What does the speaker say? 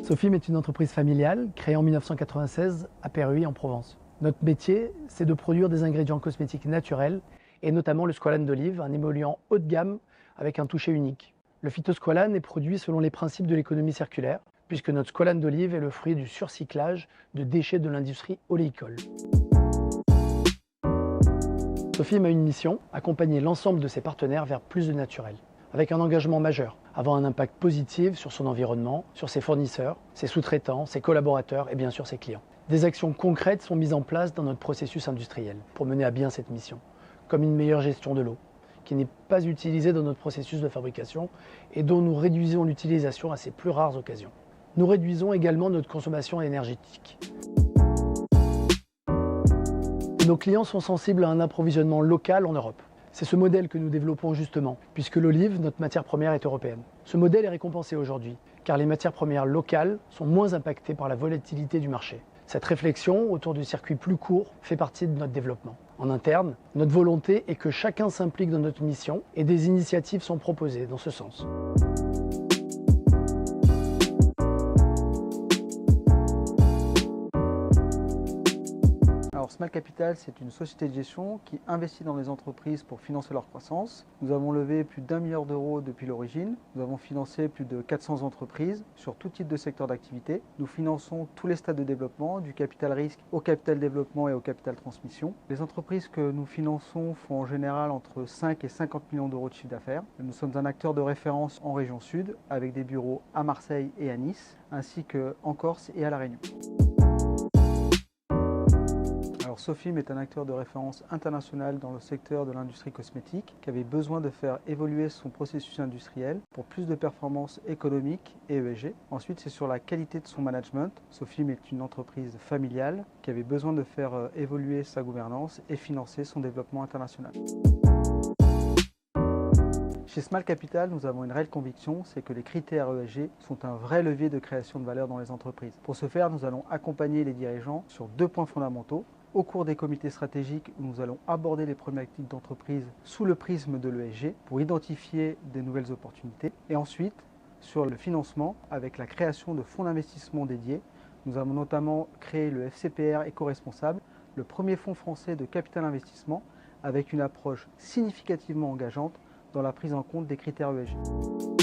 Sofim est une entreprise familiale créée en 1996 à Péruy en Provence. Notre métier, c'est de produire des ingrédients cosmétiques naturels et notamment le squalane d'olive, un émollient haut de gamme avec un toucher unique. Le phytosqualane est produit selon les principes de l'économie circulaire puisque notre squalane d'olive est le fruit du surcyclage de déchets de l'industrie oléicole. Sofim a une mission, accompagner l'ensemble de ses partenaires vers plus de naturel, avec un engagement majeur, avoir un impact positif sur son environnement, sur ses fournisseurs, ses sous-traitants, ses collaborateurs et bien sûr ses clients. Des actions concrètes sont mises en place dans notre processus industriel pour mener à bien cette mission, comme une meilleure gestion de l'eau, qui n'est pas utilisée dans notre processus de fabrication et dont nous réduisons l'utilisation à ses plus rares occasions. Nous réduisons également notre consommation énergétique. Nos clients sont sensibles à un approvisionnement local en Europe. C'est ce modèle que nous développons justement, puisque l'olive, notre matière première, est européenne. Ce modèle est récompensé aujourd'hui, car les matières premières locales sont moins impactées par la volatilité du marché. Cette réflexion autour du circuit plus court fait partie de notre développement. En interne, notre volonté est que chacun s'implique dans notre mission et des initiatives sont proposées dans ce sens. Alors Small Capital, c'est une société de gestion qui investit dans les entreprises pour financer leur croissance. Nous avons levé plus d'1 milliard d'euros depuis l'origine. Nous avons financé plus de 400 entreprises sur tout type de secteur d'activité. Nous finançons tous les stades de développement, du capital risque au capital développement et au capital transmission. Les entreprises que nous finançons font en général entre 5 et 50 millions d'euros de chiffre d'affaires. Nous sommes un acteur de référence en région sud, avec des bureaux à Marseille et à Nice, ainsi qu'en Corse et à La Réunion. Alors Sofim est un acteur de référence international dans le secteur de l'industrie cosmétique qui avait besoin de faire évoluer son processus industriel pour plus de performances économiques et ESG. Ensuite, c'est sur la qualité de son management. Sofim est une entreprise familiale qui avait besoin de faire évoluer sa gouvernance et financer son développement international. Chez Small Capital, nous avons une réelle conviction, c'est que les critères ESG sont un vrai levier de création de valeur dans les entreprises. Pour ce faire, nous allons accompagner les dirigeants sur 2 points fondamentaux. Au cours des comités stratégiques, nous allons aborder les problématiques d'entreprise sous le prisme de l'ESG pour identifier des nouvelles opportunités. Et ensuite, sur le financement, avec la création de fonds d'investissement dédiés, nous avons notamment créé le FCPR éco-responsable, le premier fonds français de capital investissement, avec une approche significativement engageante dans la prise en compte des critères ESG.